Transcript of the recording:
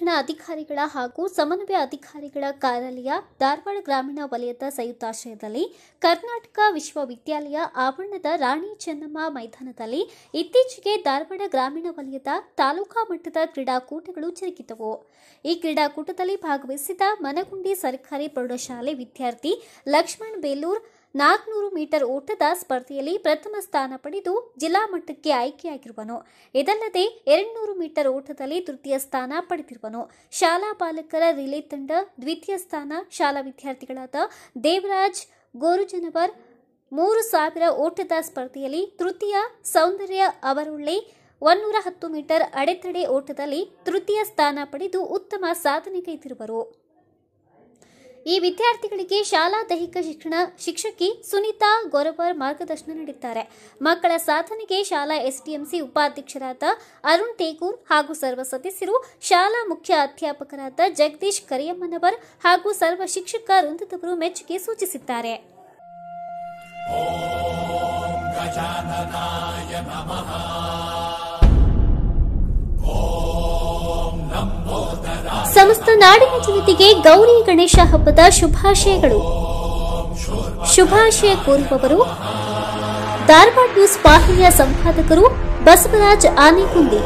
ಶಿಕ್ಷಣ ಅಧಿಕಾರಿಗಳ ಹಾಗೂ ಸಮನ್ವಯ ಅಧಿಕಾರಿಗಳ ಕಾರ್ಯಾಲಯ ಧಾರವಾಡ ಗ್ರಾಮೀಣ ವಲಯದ ಸಂಯುಕ್ತಾಶ್ರಯದಲ್ಲಿ ಕರ್ನಾಟಕ ವಿಶ್ವವಿದ್ಯಾಲಯ ಆವರಣದ ರಾಣಿ ಚೆನ್ನಮ್ಮ ಮೈದಾನದಲ್ಲಿ ಇತ್ತೀಚೆಗೆ ಧಾರವಾಡ ಗ್ರಾಮೀಣ ವಲಯದ ತಾಲೂಕಾ ಮಟ್ಟದ ಕ್ರೀಡಾಕೂಟಗಳು ಜರುಗಿದವು. ಈ ಕ್ರೀಡಾಕೂಟದಲ್ಲಿ ಭಾಗವಹಿಸಿದ ಮನಗುಂಡಿ ಸರ್ಕಾರಿ ಪ್ರೌಢಶಾಲೆ ವಿದ್ಯಾರ್ಥಿ ಲಕ್ಷ್ಮಣ್ ಬೇಲೂರ್ 400 ಮೀಟರ್ ಓಟದ ಸ್ಪರ್ಧೆಯಲ್ಲಿ ಪ್ರಥಮ ಸ್ಥಾನ ಪಡೆದು ಜಿಲ್ಲಾ ಮಟ್ಟಕ್ಕೆ ಆಯ್ಕೆಯಾಗಿರುವನು. ಇದಲ್ಲದೆ 200 ಮೀಟರ್ ಓಟದಲ್ಲಿ ತೃತೀಯ ಸ್ಥಾನ ಪಡೆದಿರುವನು. ಶಾಲಾ ಬಾಲಕರ ರಿಲೇ ತಂಡ ದ್ವಿತೀಯ ಸ್ಥಾನ, ಶಾಲಾ ವಿದ್ಯಾರ್ಥಿಗಳಾದ ದೇವರಾಜ್ ಗೋರುಜನವರ್ 3000 ಓಟದ ಸ್ಪರ್ಧೆಯಲ್ಲಿ ತೃತೀಯ, ಸೌಂದರ್ಯ ಅವರೊಳ್ಳೆ 110 ಮೀಟರ್ ಅಡೆತಡೆ ಓಟದಲ್ಲಿ ತೃತೀಯ ಸ್ಥಾನ ಪಡೆದು ಉತ್ತಮ ಸಾಧನೆಗೈದಿರುವರು. ಈ ವಿದ್ಯಾರ್ಥಿಗಳಿಗೆ ಶಾಲಾ ದೈಹಿಕ ಶಿಕ್ಷಣ ಶಿಕ್ಷಕಿ ಸುನೀತಾ ಗೊರವರ್ ಮಾರ್ಗದರ್ಶನ ನೀಡಿದ್ದಾರೆ. ಮಕ್ಕಳ ಸಾಧನೆಗೆ ಶಾಲಾ ಎಸ್ಡಿಎಂಸಿ ಉಪಾಧ್ಯಕ್ಷರಾದ ಅರುಣ್ ತೇಗೂರ್ ಹಾಗೂ ಸರ್ವ ಸದಸ್ಯರು, ಶಾಲಾ ಮುಖ್ಯ ಅಧ್ಯಾಪಕರಾದ ಜಗದೀಶ್ ಕರಿಯಮ್ಮನವರ್ ಹಾಗೂ ಸರ್ವ ಶಿಕ್ಷಕ ವೃಂದದವರು ಮೆಚ್ಚುಗೆ ಸೂಚಿಸಿದ್ದಾರೆ. ಸಮಸ್ತ ನಾಡಿನ ಜನತೆಗೆ ಗೌರಿ ಗಣೇಶ ಹಬ್ಬದ ಶುಭಾಶಯಗಳು. ಶುಭಾಶಯ ಕೋರುವವರು ಧಾರವಾಡ ನ್ಯೂಸ್ ವಾಹಿನಿಯ ಸಂಪಾದಕರು ಬಸವರಾಜ್ ಆನೆಗುಂದಿ.